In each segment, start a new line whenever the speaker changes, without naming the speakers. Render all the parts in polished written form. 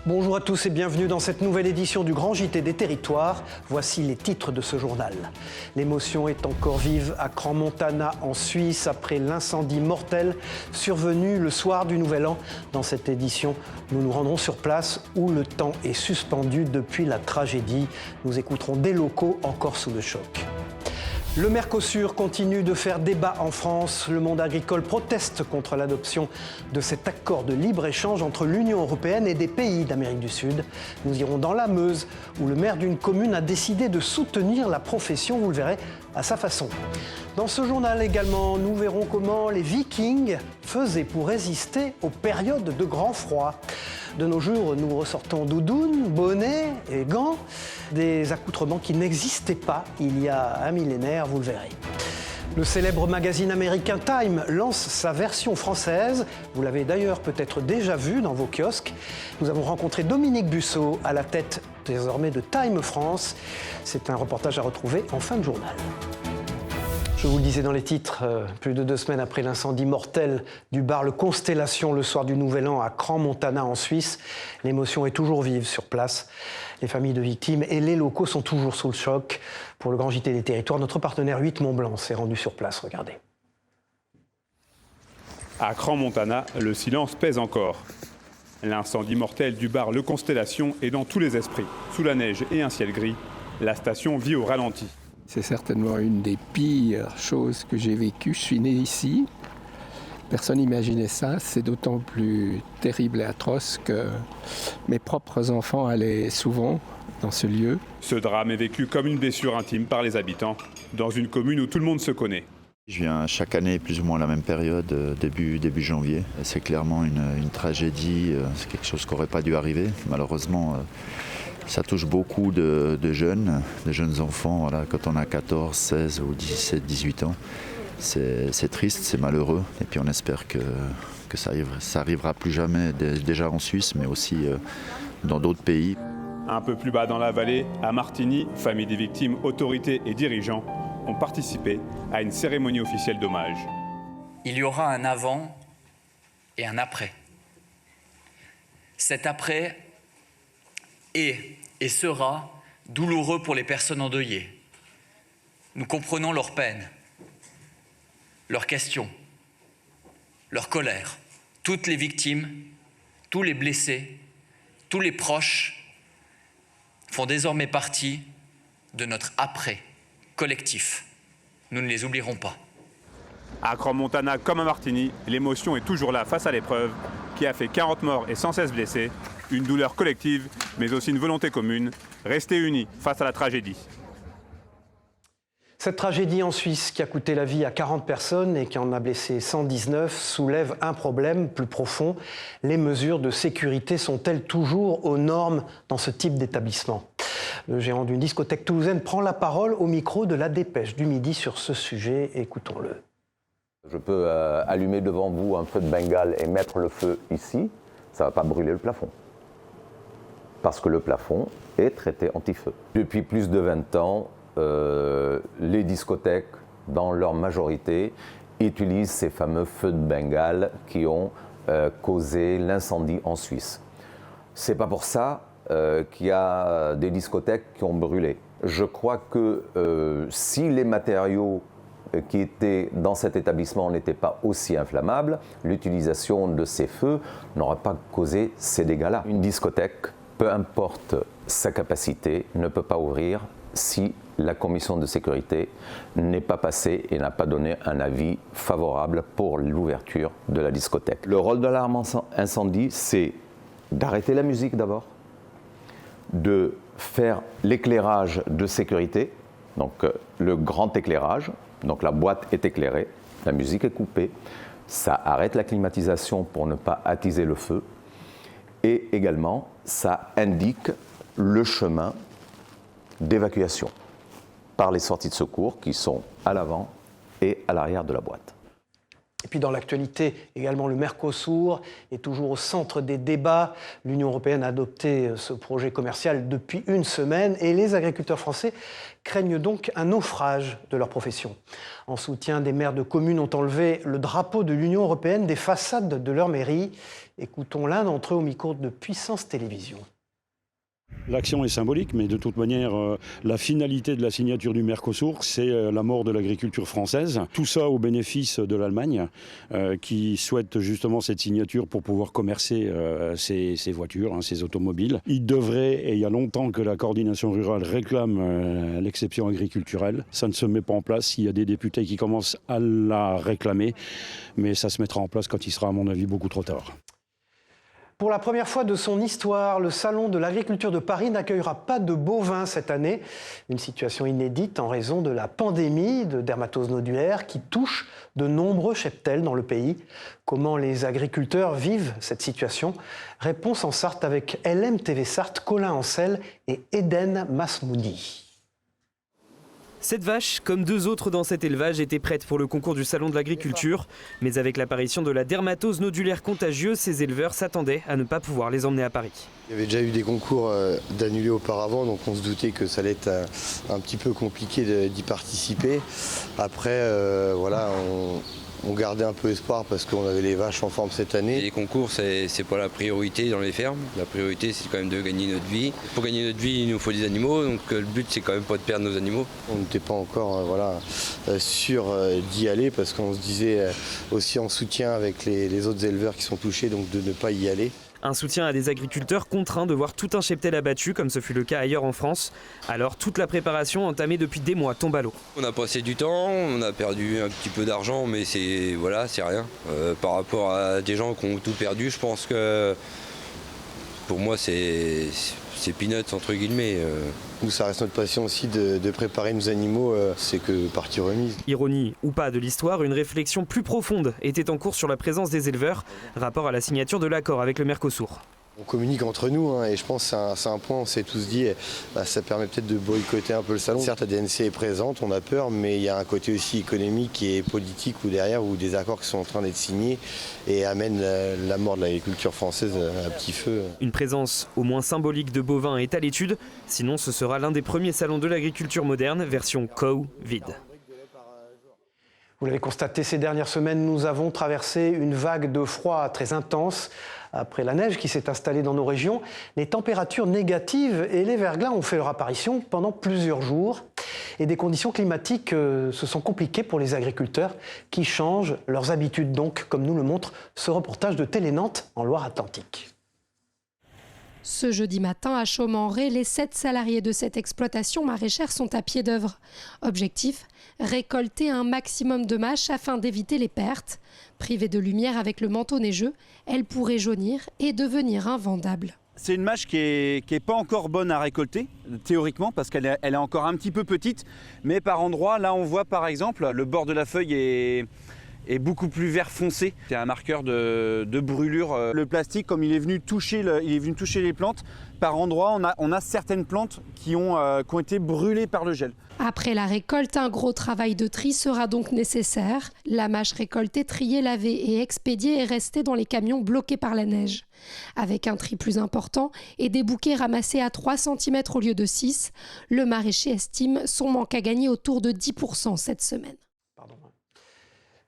Bonjour à tous et bienvenue dans cette nouvelle édition du Grand JT des Territoires. Voici les titres de ce journal. L'émotion est encore vive à Crans-Montana en Suisse après l'incendie mortel survenu le soir du Nouvel An. Dans cette édition, nous nous rendrons sur place où le temps est suspendu depuis la tragédie. Nous écouterons des locaux encore sous le choc. Le Mercosur continue de faire débat en France. Le monde agricole proteste contre l'adoption de cet accord de libre-échange entre l'Union européenne et des pays d'Amérique du Sud. Nous irons dans la Meuse, où le maire d'une commune a décidé de soutenir la profession, vous le verrez, à sa façon. Dans ce journal également, nous verrons comment les Vikings faisaient pour résister aux périodes de grand froid. De nos jours, nous ressortons doudoune, bonnet et gants, des accoutrements qui n'existaient pas il y a un millénaire, vous le verrez. Le célèbre magazine américain Time lance sa version française. Vous l'avez d'ailleurs peut-être déjà vu dans vos kiosques. Nous avons rencontré Dominique Busseau à la tête désormais de Time France. C'est un reportage à retrouver en fin de journal. Je vous le disais dans les titres, plus de 2 semaines après l'incendie mortel du bar Le Constellation le soir du Nouvel An à Crans-Montana en Suisse, l'émotion est toujours vive sur place. Les familles de victimes et les locaux sont toujours sous le choc. Pour le Grand JT des Territoires, notre partenaire 8 Mont-Blanc s'est rendu sur place. Regardez.
À Crans-Montana, le silence pèse encore. L'incendie mortel du bar Le Constellation est dans tous les esprits. Sous la neige et un ciel gris, la station vit au ralenti.
C'est certainement une des pires choses que j'ai vécues. Je suis né ici. Personne n'imaginait ça. C'est d'autant plus terrible et atroce que mes propres enfants allaient souvent dans ce lieu.
Ce drame est vécu comme une blessure intime par les habitants, dans une commune où tout le monde se connaît.
Je viens chaque année plus ou moins à la même période, début janvier. C'est clairement une tragédie, c'est quelque chose qui n'aurait pas dû arriver. Malheureusement, ça touche beaucoup de jeunes enfants. Voilà, quand on a 14, 16 ou 17, 18 ans, c'est triste, c'est malheureux. Et puis on espère que ça arrivera plus jamais, déjà en Suisse, mais aussi dans d'autres pays.
Un peu plus bas dans la vallée, à Martigny, famille des victimes, autorités et dirigeants ont participé à une cérémonie officielle d'hommage.
Il y aura un avant et un après. Cet après est et sera douloureux pour les personnes endeuillées. Nous comprenons leur peine, leurs questions, leur colère. Toutes les victimes, tous les blessés, tous les proches font désormais partie de notre après collectif. Nous ne les oublierons pas.
À Crans-Montana comme à Martigny, l'émotion est toujours là face à l'épreuve qui a fait 40 morts et 116 blessés. Une douleur collective, mais aussi une volonté commune, rester unis face à la tragédie.
Cette tragédie en Suisse qui a coûté la vie à 40 personnes et qui en a blessé 119 soulève un problème plus profond. Les mesures de sécurité sont-elles toujours aux normes dans ce type d'établissement ? Le gérant d'une discothèque toulousaine prend la parole au micro de La Dépêche du Midi sur ce sujet. Écoutons-le.
Je peux allumer devant vous un feu de Bengale et mettre le feu ici, ça ne va pas brûler le plafond. Parce que le plafond est traité anti-feu. Depuis plus de 20 ans, les discothèques, dans leur majorité, utilisent ces fameux feux de Bengale qui ont causé l'incendie en Suisse. C'est pas pour ça qu'il y a des discothèques qui ont brûlé. Je crois que si les matériaux qui étaient dans cet établissement n'étaient pas aussi inflammables, l'utilisation de ces feux n'aurait pas causé ces dégâts-là. Une discothèque, peu importe sa capacité, ne peut pas ouvrir si la commission de sécurité n'est pas passée et n'a pas donné un avis favorable pour l'ouverture de la discothèque. Le rôle de l'alarme incendie, c'est d'arrêter la musique d'abord, de faire l'éclairage de sécurité, donc le grand éclairage, donc la boîte est éclairée, la musique est coupée, ça arrête la climatisation pour ne pas attiser le feu, et également ça indique le chemin d'évacuation par les sorties de secours qui sont à l'avant et à l'arrière de la boîte.
Et puis dans l'actualité, également le Mercosur est toujours au centre des débats. L'Union européenne a adopté ce projet commercial depuis une semaine et les agriculteurs français craignent donc un naufrage de leur profession. En soutien, des maires de communes ont enlevé le drapeau de l'Union européenne des façades de leur mairie. Écoutons l'un d'entre eux au micro de Puissance Télévision.
L'action est symbolique, mais de toute manière, la finalité de la signature du Mercosur, c'est la mort de l'agriculture française. Tout ça au bénéfice de l'Allemagne, qui souhaite justement cette signature pour pouvoir commercer ses voitures, ses automobiles. Il devrait, et il y a longtemps que la coordination rurale réclame l'exception agriculturelle. Ça ne se met pas en place. Il y a des députés qui commencent à la réclamer, mais ça se mettra en place quand il sera, à mon avis, beaucoup trop tard.
Pour la première fois de son histoire, le Salon de l'agriculture de Paris n'accueillera pas de bovins cette année. Une situation inédite en raison de la pandémie de dermatose nodulaire qui touche de nombreux cheptels dans le pays. Comment les agriculteurs vivent cette situation? Réponse en Sarthe avec LMTV Sarthe, Colin Ancel et Eden Masmoudi.
Cette vache, comme deux autres dans cet élevage, était prête pour le concours du Salon de l'agriculture. Mais avec l'apparition de la dermatose nodulaire contagieuse, ces éleveurs s'attendaient à ne pas pouvoir les emmener à Paris.
Il y avait déjà eu des concours d'annulés auparavant, donc on se doutait que ça allait être un petit peu compliqué d'y participer. Après, voilà, on gardait un peu espoir parce qu'on avait les vaches en forme cette année.
Les concours, c'est pas la priorité dans les fermes. La priorité, c'est quand même de gagner notre vie. Pour gagner notre vie, il nous faut des animaux, donc le but, c'est quand même pas de perdre nos animaux.
On n'était pas encore sûr d'y aller parce qu'on se disait aussi en soutien avec les autres éleveurs qui sont touchés, donc de ne pas y aller.
Un soutien à des agriculteurs contraints de voir tout un cheptel abattu, comme ce fut le cas ailleurs en France. Alors toute la préparation entamée depuis des mois tombe à l'eau.
On a passé du temps, on a perdu un petit peu d'argent, mais c'est rien. Par rapport à des gens qui ont tout perdu, je pense que pour moi c'est peanuts entre guillemets.
Nous, ça reste notre passion aussi de préparer nos animaux, c'est que partie remise.
Ironie ou pas de l'histoire, une réflexion plus profonde était en cours sur la présence des éleveurs, rapport à la signature de l'accord avec le Mercosur.
On communique entre nous et je pense que c'est un point, on s'est tous dit, ça permet peut-être de boycotter un peu le salon. Certes, la DNC est présente, on a peur, mais il y a un côté aussi économique et politique ou derrière, où des accords qui sont en train d'être signés et amènent la mort de l'agriculture française à petit feu.
Une présence au moins symbolique de bovins est à l'étude, sinon ce sera l'un des premiers salons de l'agriculture moderne, version Covid.
Vous l'avez constaté, ces dernières semaines, nous avons traversé une vague de froid très intense. Après la neige qui s'est installée dans nos régions, les températures négatives et les verglas ont fait leur apparition pendant plusieurs jours. Et des conditions climatiques se sont compliquées pour les agriculteurs qui changent leurs habitudes. Donc, comme nous le montre ce reportage de Télé Nantes en Loire-Atlantique.
Ce jeudi matin, à Chaumes-en-Ré, les 7 salariés de cette exploitation maraîchère sont à pied d'œuvre. Objectif, récolter un maximum de mâches afin d'éviter les pertes. Privée de lumière avec le manteau neigeux, elle pourrait jaunir et devenir invendable.
C'est une mâche qui est pas encore bonne à récolter, théoriquement, parce qu'elle est encore un petit peu petite. Mais par endroits, là on voit par exemple, le bord de la feuille est beaucoup plus vert foncé. C'est un marqueur de brûlure. Le plastique, comme il est venu toucher les plantes, par endroits, on a certaines plantes qui ont été brûlées par le gel.
Après la récolte, un gros travail de tri sera donc nécessaire. La mâche récoltée, triée, lavée et expédiée est restée dans les camions bloqués par la neige. Avec un tri plus important et des bouquets ramassés à 3 cm au lieu de 6, le maraîcher estime son manque à gagner autour de 10% cette semaine.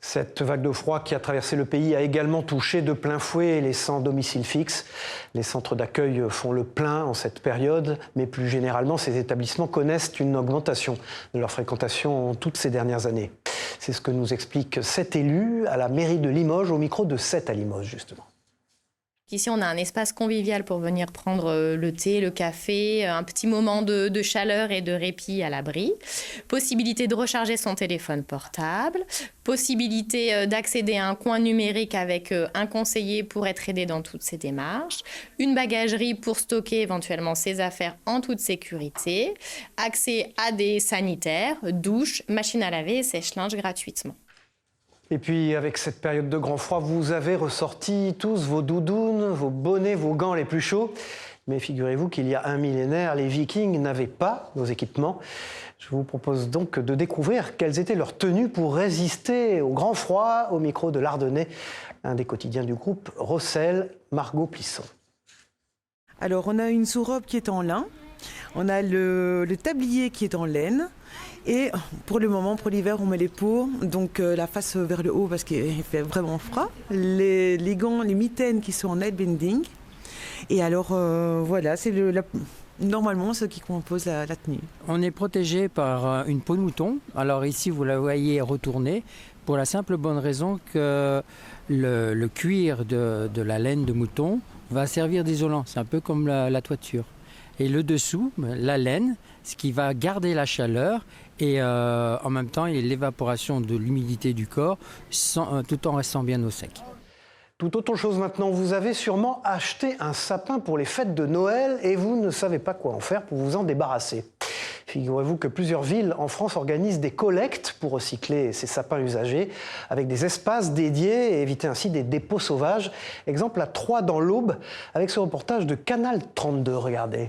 Cette vague de froid qui a traversé le pays a également touché de plein fouet les sans domicile fixe. Les centres d'accueil font le plein en cette période, mais plus généralement, ces établissements connaissent une augmentation de leur fréquentation toutes ces dernières années. C'est ce que nous explique cet élu à la mairie de Limoges, au micro de 7 à Limoges, justement.
Ici, on a un espace convivial pour venir prendre le thé, le café, un petit moment de chaleur et de répit à l'abri. Possibilité de recharger son téléphone portable. Possibilité d'accéder à un coin numérique avec un conseiller pour être aidé dans toutes ses démarches. Une bagagerie pour stocker éventuellement ses affaires en toute sécurité. Accès à des sanitaires, douche, machine à laver et sèche-linge gratuitement.
Et puis, avec cette période de grand froid, vous avez ressorti tous vos doudounes, vos bonnets, vos gants les plus chauds. Mais figurez-vous qu'il y a un millénaire, les Vikings n'avaient pas nos équipements. Je vous propose donc de découvrir quelles étaient leurs tenues pour résister au grand froid, au micro de l'Ardennais, un des quotidiens du groupe Rossel, Margot Plisson.
Alors, on a une sous-robe qui est en lin, On a le tablier qui est en laine. Et pour le moment, pour l'hiver, on met les peaux, donc la face vers le haut parce qu'il fait vraiment froid. Les gants, les mitaines qui sont en night bending. Et alors, voilà, c'est normalement ce qui compose la tenue.
On est protégé par une peau de mouton. Alors ici, vous la voyez retournée pour la simple bonne raison que le cuir de la laine de mouton va servir d'isolant. C'est un peu comme la toiture. Et le dessous, la laine, ce qui va garder la chaleur et en même temps il y a l'évaporation de l'humidité du corps tout en restant bien au sec.
Tout autre chose maintenant, vous avez sûrement acheté un sapin pour les fêtes de Noël et vous ne savez pas quoi en faire pour vous en débarrasser. Figurez-vous que plusieurs villes en France organisent des collectes pour recycler ces sapins usagés avec des espaces dédiés et éviter ainsi des dépôts sauvages. Exemple à Troyes dans l'Aube avec ce reportage de Canal 32, regardez.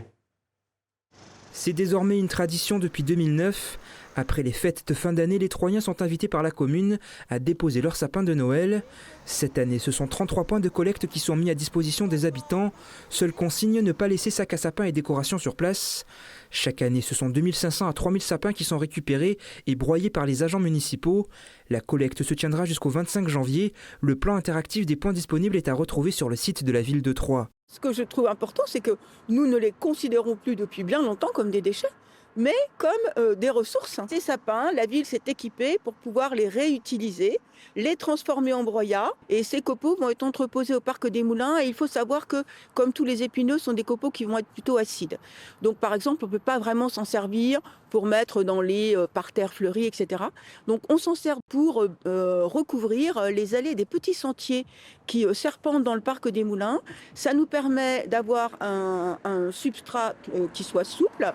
C'est désormais une tradition depuis 2009. Après les fêtes de fin d'année, les Troyens sont invités par la commune à déposer leur sapin de Noël. Cette année, ce sont 33 points de collecte qui sont mis à disposition des habitants. Seule consigne, ne pas laisser sacs à sapin et décorations sur place. Chaque année, ce sont 2500 à 3000 sapins qui sont récupérés et broyés par les agents municipaux. La collecte se tiendra jusqu'au 25 janvier. Le plan interactif des points disponibles est à retrouver sur le site de la ville de Troyes.
Ce que je trouve important, c'est que nous ne les considérons plus depuis bien longtemps comme des déchets, mais comme des ressources. Ces sapins, la ville s'est équipée pour pouvoir les réutiliser, les transformer en broyat. Et ces copeaux vont être entreposés au parc des Moulins. Et il faut savoir que, comme tous les épineux, sont des copeaux qui vont être plutôt acides. Donc, par exemple, on ne peut pas vraiment s'en servir pour mettre dans les parterres fleuris, etc. Donc, on s'en sert pour recouvrir les allées des petits sentiers qui serpentent dans le parc des Moulins. Ça nous permet d'avoir un substrat qui soit souple.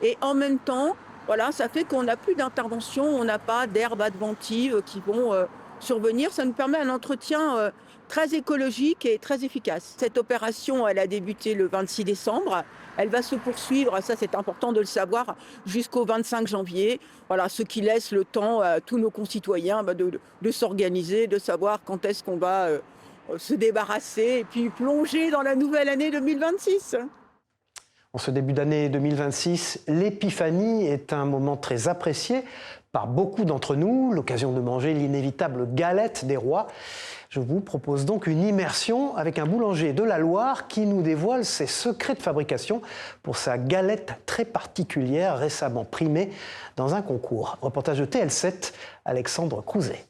Et en même temps, voilà, ça fait qu'on n'a plus d'intervention, on n'a pas d'herbes adventives qui vont survenir. Ça nous permet un entretien très écologique et très efficace. Cette opération, elle a débuté le 26 décembre. Elle va se poursuivre, ça c'est important de le savoir, jusqu'au 25 janvier. Voilà, ce qui laisse le temps à tous nos concitoyens de s'organiser, de savoir quand est-ce qu'on va se débarrasser et puis plonger dans la nouvelle année 2026.
En ce début d'année 2026, l'épiphanie est un moment très apprécié par beaucoup d'entre nous, l'occasion de manger l'inévitable galette des rois. Je vous propose donc une immersion avec un boulanger de la Loire qui nous dévoile ses secrets de fabrication pour sa galette très particulière récemment primée dans un concours. Reportage de TL7, Alexandre Crouzet.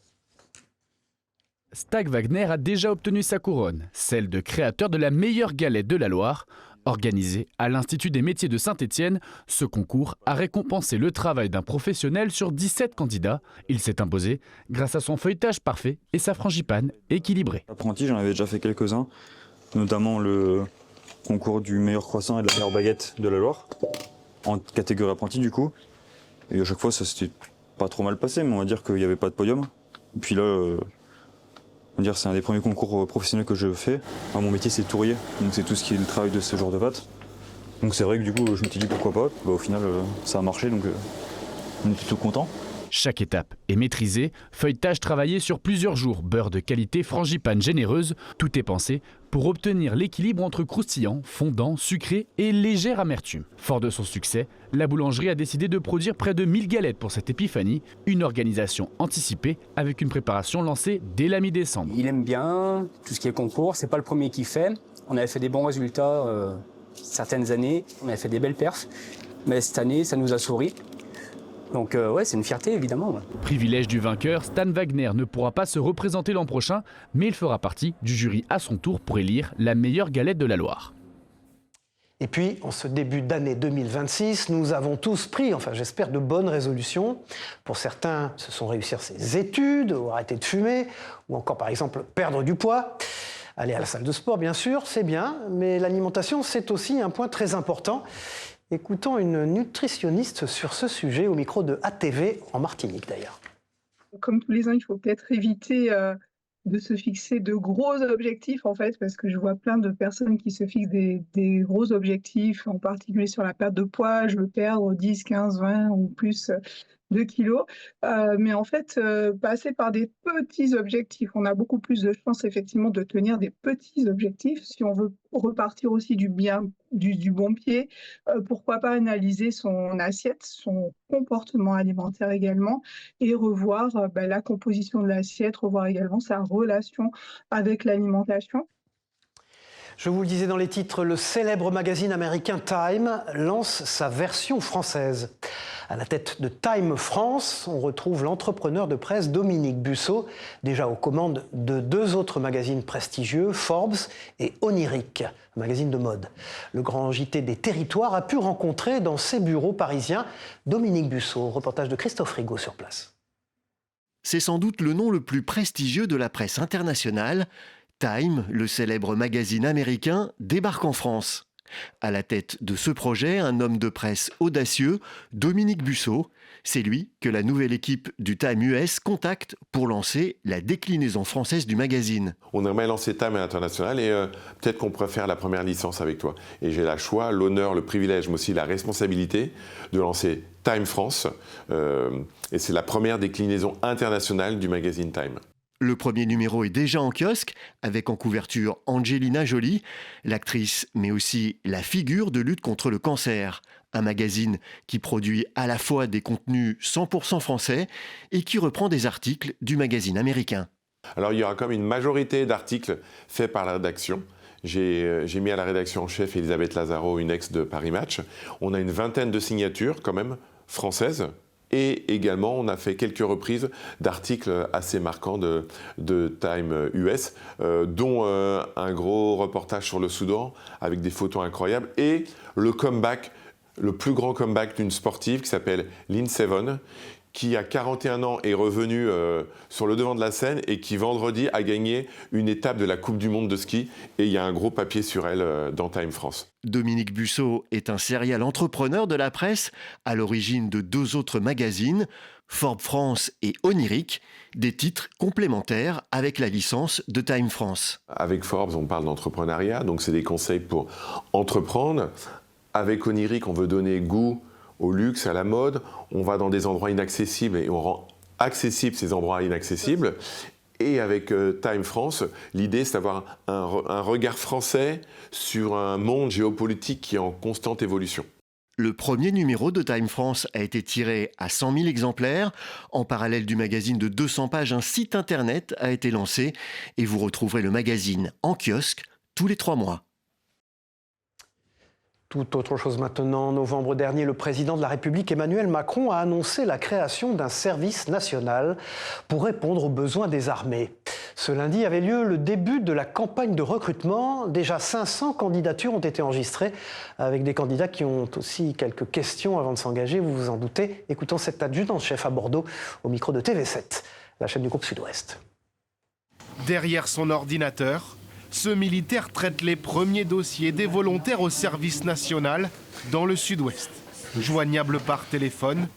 Stag Wagner a déjà obtenu sa couronne, celle de créateur de la meilleure galette de la Loire. Organisé à l'Institut des métiers de Saint-Étienne, ce concours a récompensé le travail d'un professionnel sur 17 candidats. Il s'est imposé grâce à son feuilletage parfait et sa frangipane équilibrée.
Apprenti, j'en avais déjà fait quelques-uns, notamment le concours du meilleur croissant et de la meilleure baguette de la Loire, en catégorie apprenti du coup. Et à chaque fois, ça s'était pas trop mal passé, mais on va dire qu'il n'y avait pas de podium. Et puis là, c'est un des premiers concours professionnels que je fais. Enfin, mon métier c'est tourrier, donc c'est tout ce qui est le travail de ce genre de pâte. Donc c'est vrai que du coup je me suis dit pourquoi pas. Au final ça a marché, donc on est plutôt content.
Chaque étape est maîtrisée, feuilletage travaillé sur plusieurs jours, beurre de qualité, frangipane généreuse, tout est pensé pour obtenir l'équilibre entre croustillant, fondant, sucré et légère amertume. Fort de son succès, la boulangerie a décidé de produire près de 1000 galettes pour cette épiphanie, une organisation anticipée avec une préparation lancée dès la mi-décembre.
Il aime bien tout ce qui est concours, c'est pas le premier qu'il fait. On avait fait des bons résultats certaines années, on avait fait des belles perfs, mais cette année ça nous a souri. Donc ouais, c'est une fierté évidemment. Ouais.
Privilège du vainqueur, Stan Wagner ne pourra pas se représenter l'an prochain, mais il fera partie du jury à son tour pour élire la meilleure galette de la Loire.
Et puis, en ce début d'année 2026, nous avons tous pris, enfin j'espère, de bonnes résolutions. Pour certains, ce sont réussir ses études, ou arrêter de fumer, ou encore par exemple perdre du poids. Aller à la salle de sport, bien sûr, c'est bien, mais l'alimentation, c'est aussi un point très important. Écoutons une nutritionniste sur ce sujet au micro de ATV en Martinique d'ailleurs.
Comme tous les ans, il faut peut-être éviter de se fixer de gros objectifs en fait, parce que je vois plein de personnes qui se fixent des gros objectifs, en particulier sur la perte de poids. Je veux perdre 10, 15, 20 ou plus 2 kilos. Mais en fait, passer par des petits objectifs, on a beaucoup plus de chances effectivement de tenir des petits objectifs. Si on veut repartir aussi du bon pied, pourquoi pas analyser son assiette, son comportement alimentaire également, et revoir la composition de l'assiette, revoir également sa relation avec l'alimentation.
Je vous le disais dans les titres, le célèbre magazine américain Time lance sa version française. À la tête de Time France, on retrouve l'entrepreneur de presse Dominique Busseau, déjà aux commandes de 2 autres magazines prestigieux, Forbes et Oniric, un magazine de mode. Le grand JT des territoires a pu rencontrer dans ses bureaux parisiens Dominique Busseau, reportage de Christophe Rigaud sur place.
C'est sans doute le nom le plus prestigieux de la presse internationale. Time, le célèbre magazine américain, débarque en France. À la tête de ce projet, un homme de presse audacieux, Dominique Busseau. C'est lui que la nouvelle équipe du Time US contacte pour lancer la déclinaison française du magazine.
On aimerait lancer Time à l'international et peut-être qu'on pourrait faire la première licence avec toi. Et j'ai le choix, l'honneur, le privilège, mais aussi la responsabilité de lancer Time France. Et c'est la première déclinaison internationale du magazine Time.
Le premier numéro est déjà en kiosque, avec en couverture Angelina Jolie, l'actrice mais aussi la figure de lutte contre le cancer. Un magazine qui produit à la fois des contenus 100% français et qui reprend des articles du magazine américain.
Alors il y aura comme une majorité d'articles faits par la rédaction. J'ai mis à la rédaction en chef Elisabeth Lazaro, une ex de Paris Match. On a une vingtaine de signatures quand même françaises. Et également, on a fait quelques reprises d'articles assez marquants de Time US, dont un gros reportage sur le Soudan avec des photos incroyables et le comeback, le plus grand comeback d'une sportive qui s'appelle Lynn Seven, qui à 41 ans est revenue sur le devant de la scène et qui vendredi a gagné une étape de la Coupe du Monde de ski. Et il y a un gros papier sur elle dans Time France.
Dominique Busseau est un serial entrepreneur de la presse, à l'origine de 2 autres magazines, Forbes France et Oniric, des titres complémentaires avec la licence de Time France.
Avec Forbes, on parle d'entrepreneuriat, donc c'est des conseils pour entreprendre. Avec Oniric, on veut donner goût au luxe, à la mode, on va dans des endroits inaccessibles et on rend accessibles ces endroits inaccessibles. Et avec Time France, l'idée c'est d'avoir un regard français sur un monde géopolitique qui est en constante évolution.
Le premier numéro de Time France a été tiré à 100 000 exemplaires. En parallèle du magazine de 200 pages, un site internet a été lancé et vous retrouverez le magazine en kiosque tous les 3 mois.
Tout autre chose maintenant. En novembre dernier, le président de la République, Emmanuel Macron, a annoncé la création d'un service national pour répondre aux besoins des armées. Ce lundi avait lieu le début de la campagne de recrutement. Déjà 500 candidatures ont été enregistrées, avec des candidats qui ont aussi quelques questions avant de s'engager, vous vous en doutez. Écoutons cet adjudant-chef à Bordeaux au micro de TV7, la chaîne du groupe Sud-Ouest.
Derrière son ordinateur, ce militaire traite les premiers dossiers des volontaires au service national dans le Sud-Ouest. Joignable par téléphone,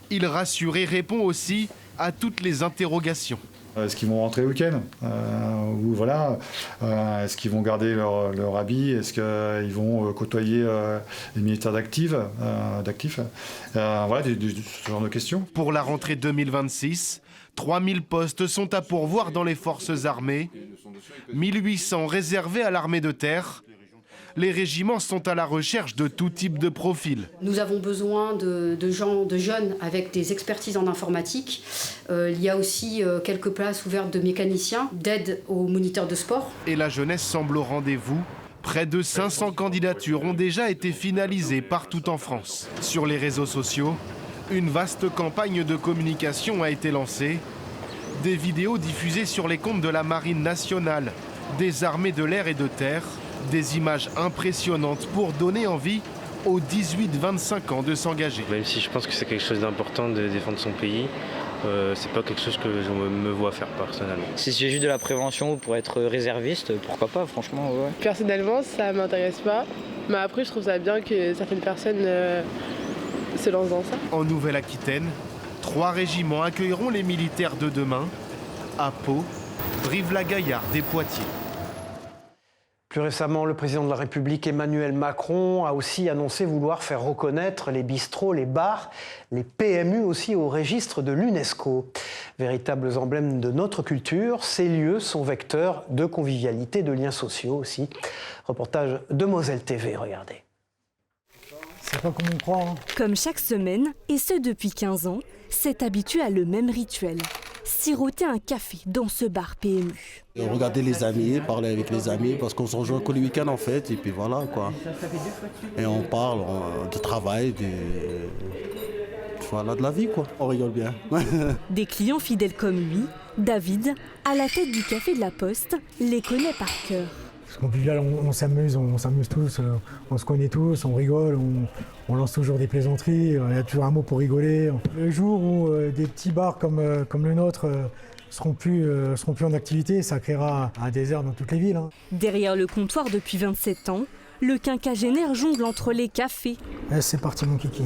il rassure et répond aussi à toutes les interrogations.
Est-ce qu'ils vont rentrer le week-end ou voilà, est-ce qu'ils vont garder leur habit? Est-ce qu'ils vont côtoyer les militaires d'actifs voilà, ce genre de questions.
Pour la rentrée 2026, 3000 postes sont à pourvoir dans les forces armées, 1800 réservés à l'armée de terre. Les régiments sont à la recherche de tout type de profil.
Nous avons besoin de jeunes avec des expertises en informatique. Il y a aussi quelques places ouvertes de mécaniciens, d'aide aux moniteurs de sport.
Et la jeunesse semble au rendez-vous. Près de 500 candidatures ont déjà été finalisées partout en France. Sur les réseaux sociaux, une vaste campagne de communication a été lancée. Des vidéos diffusées sur les comptes de la Marine nationale, des armées de l'air et de terre. Des images impressionnantes pour donner envie aux 18-25 ans de s'engager.
Même si je pense que c'est quelque chose d'important de défendre son pays, c'est pas quelque chose que je me vois faire personnellement.
Si c'est juste de la prévention pour être réserviste, pourquoi pas, franchement, ouais.
Personnellement, ça m'intéresse pas, mais après je trouve ça bien que certaines personnes se lancent dans ça.
En Nouvelle-Aquitaine, 3 régiments accueilleront les militaires de demain, à Pau, Brive-la-Gaillarde et Poitiers.
Plus récemment, le président de la République Emmanuel Macron a aussi annoncé vouloir faire reconnaître les bistrots, les bars, les PMU aussi au registre de l'UNESCO. Véritables emblèmes de notre culture, ces lieux sont vecteurs de convivialité, de liens sociaux aussi. Reportage de Moselle TV, regardez.
C'est pas comme on croit. Comme chaque semaine, et ce depuis 15 ans, cet habitué a le même rituel. Siroter un café dans ce bar PMU.
Regarder les amis, parler avec les amis, parce qu'on se rejoint que le week-end en fait, et puis voilà quoi. Et on parle du travail, voilà, de la vie quoi. On rigole bien. Des clients fidèles comme lui, David, à la tête du café de la Poste, les connaît par cœur.
C'est convivial, on s'amuse tous, on se connaît tous, on rigole, on lance toujours des plaisanteries, il y a toujours un mot pour rigoler. Le jour où des petits bars comme le nôtre seront plus en activité, ça créera un désert dans toutes les villes.
Derrière le comptoir depuis 27 ans, le quinquagénaire jongle entre les cafés.
C'est parti mon kiki.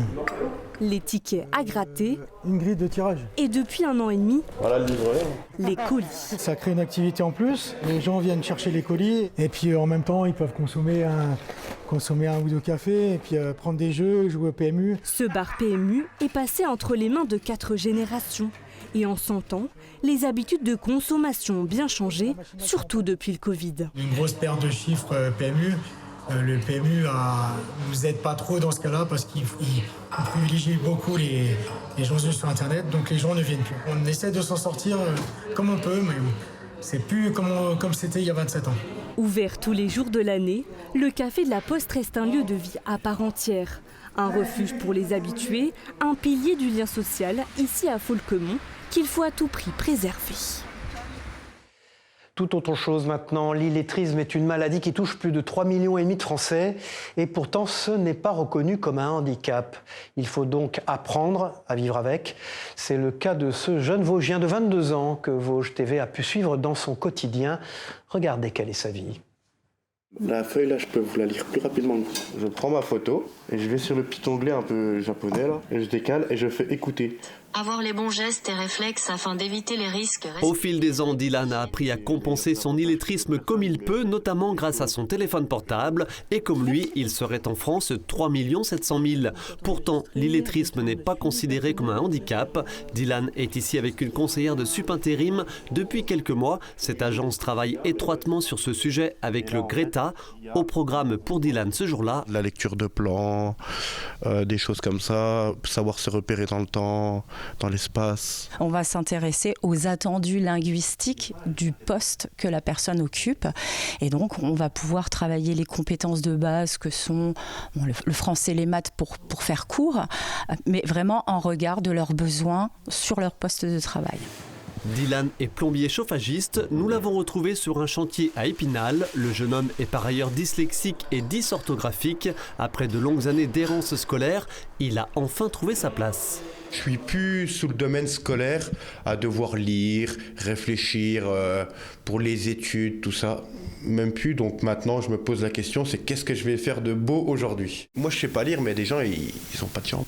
Les tickets à gratter.
Une grille de tirage.
Et depuis 1 an et demi,
voilà le livret.
Les colis. Ça crée une activité en plus. Les gens viennent chercher les colis et puis en même temps ils peuvent consommer un ou deux cafés et puis prendre des jeux, jouer au PMU.
Ce bar PMU est passé entre les mains de 4 générations. Et en 100 ans, les habitudes de consommation ont bien changé, surtout depuis le Covid.
Une grosse perte de chiffres PMU. Le PMU nous aide pas trop dans ce cas-là parce qu'il privilégie beaucoup les gens sur Internet, donc les gens ne viennent plus. On essaie de s'en sortir comme on peut, mais c'est plus comme c'était il y a 27 ans.
Ouvert tous les jours de l'année, le café de la Poste reste un lieu de vie à part entière. Un refuge pour les habitués, un pilier du lien social, ici à Folquemont, qu'il faut à tout prix préserver.
Tout autre chose maintenant, l'illettrisme est une maladie qui touche plus de 3,5 millions de Français et pourtant ce n'est pas reconnu comme un handicap. Il faut donc apprendre à vivre avec. C'est le cas de ce jeune Vosgien de 22 ans que Vosges TV a pu suivre dans son quotidien. Regardez quelle est sa vie.
La feuille là, je peux vous la lire plus rapidement. Je prends ma photo et je vais sur le petit onglet un peu japonais là et je décale et je fais écouter.
Avoir les bons gestes et réflexes afin d'éviter les risques.
Au fil des ans, Dylan a appris à compenser son illettrisme comme il peut, notamment grâce à son téléphone portable. Et comme lui, il serait en France 3 700 000. Pourtant, l'illettrisme n'est pas considéré comme un handicap. Dylan est ici avec une conseillère de Sup Intérim. Depuis quelques mois, cette agence travaille étroitement sur ce sujet avec le Greta. Au programme pour Dylan ce jour-là,
la lecture de plans, des choses comme ça, savoir se repérer dans le temps, dans l'espace.
On va s'intéresser aux attendus linguistiques du poste que la personne occupe. Et donc, on va pouvoir travailler les compétences de base que sont le français et les maths pour faire court, mais vraiment en regard de leurs besoins sur leur poste de travail.
Dylan est plombier chauffagiste. Nous l'avons retrouvé sur un chantier à Épinal. Le jeune homme est par ailleurs dyslexique et dysorthographique. Après de longues années d'errance scolaire, il a enfin trouvé sa place.
Je suis plus sous le domaine scolaire à devoir lire, réfléchir pour les études, tout ça. Même plus, donc maintenant je me pose la question, c'est qu'est-ce que je vais faire de beau aujourd'hui? Moi je sais pas lire, mais des gens ils sont pas de chance.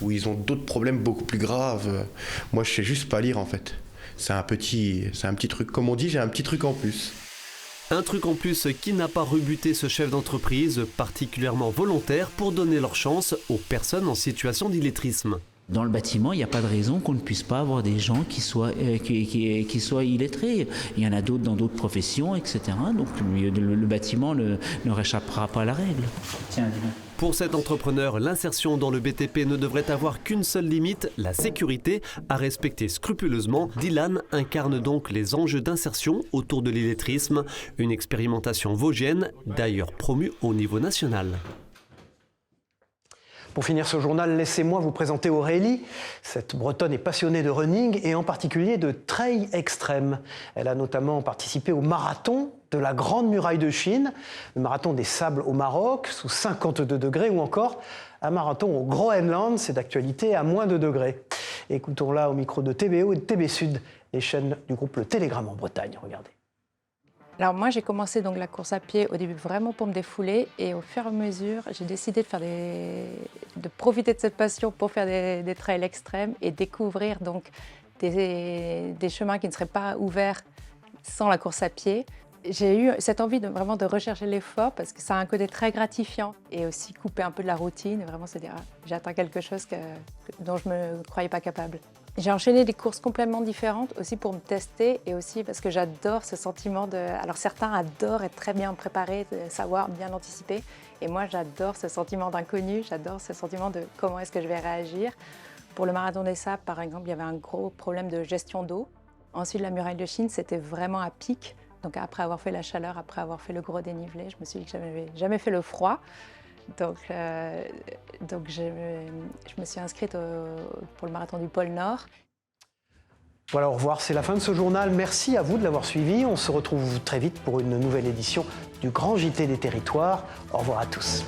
Ou ils ont d'autres problèmes beaucoup plus graves. Moi je sais juste pas lire en fait. C'est un petit truc, comme on dit, j'ai un petit truc en plus.
Un truc en plus qui n'a pas rebuté ce chef d'entreprise, particulièrement volontaire pour donner leur chance aux personnes en situation d'illettrisme.
Dans le bâtiment, il n'y a pas de raison qu'on ne puisse pas avoir des gens qui soient illettrés. Il y en a d'autres dans d'autres professions, etc. Donc le bâtiment ne réchappera pas à la règle. Tiens, dis-moi.
Pour cet entrepreneur, l'insertion dans le BTP ne devrait avoir qu'une seule limite, la sécurité, à respecter scrupuleusement. Dylan incarne donc les enjeux d'insertion autour de l'illettrisme, une expérimentation vosgienne, d'ailleurs promue au niveau national.
Pour finir ce journal, laissez-moi vous présenter Aurélie. Cette Bretonne est passionnée de running et en particulier de trail extrême. Elle a notamment participé au marathon de la Grande Muraille de Chine, le marathon des Sables au Maroc, sous 52 degrés, ou encore un marathon au Groenland, c'est d'actualité à moins de degrés. Écoutons-la au micro de TBO et de TB Sud, les chaînes du groupe Le Télégramme en Bretagne. Regardez.
Alors moi j'ai commencé donc la course à pied au début vraiment pour me défouler et au fur et à mesure j'ai décidé de profiter de cette passion pour faire des trails extrêmes et découvrir donc des chemins qui ne seraient pas ouverts sans la course à pied. J'ai eu cette envie vraiment de rechercher l'effort parce que ça a un côté très gratifiant et aussi couper un peu de la routine et vraiment se dire j'ai atteint quelque chose dont je ne me croyais pas capable. J'ai enchaîné des courses complètement différentes aussi pour me tester et aussi parce que j'adore ce sentiment de... Alors certains adorent être très bien préparés, de savoir bien anticiper et moi j'adore ce sentiment d'inconnu, j'adore ce sentiment de comment est-ce que je vais réagir. Pour le marathon des sables par exemple, il y avait un gros problème de gestion d'eau. Ensuite la muraille de Chine c'était vraiment à pic. Donc après avoir fait la chaleur, après avoir fait le gros dénivelé, je me suis dit que je n'avais jamais fait le froid. Donc je me suis inscrite pour le marathon du pôle Nord.
Voilà, au revoir, c'est la fin de ce journal. Merci à vous de l'avoir suivi. On se retrouve très vite pour une nouvelle édition du Grand JT des Territoires. Au revoir à tous.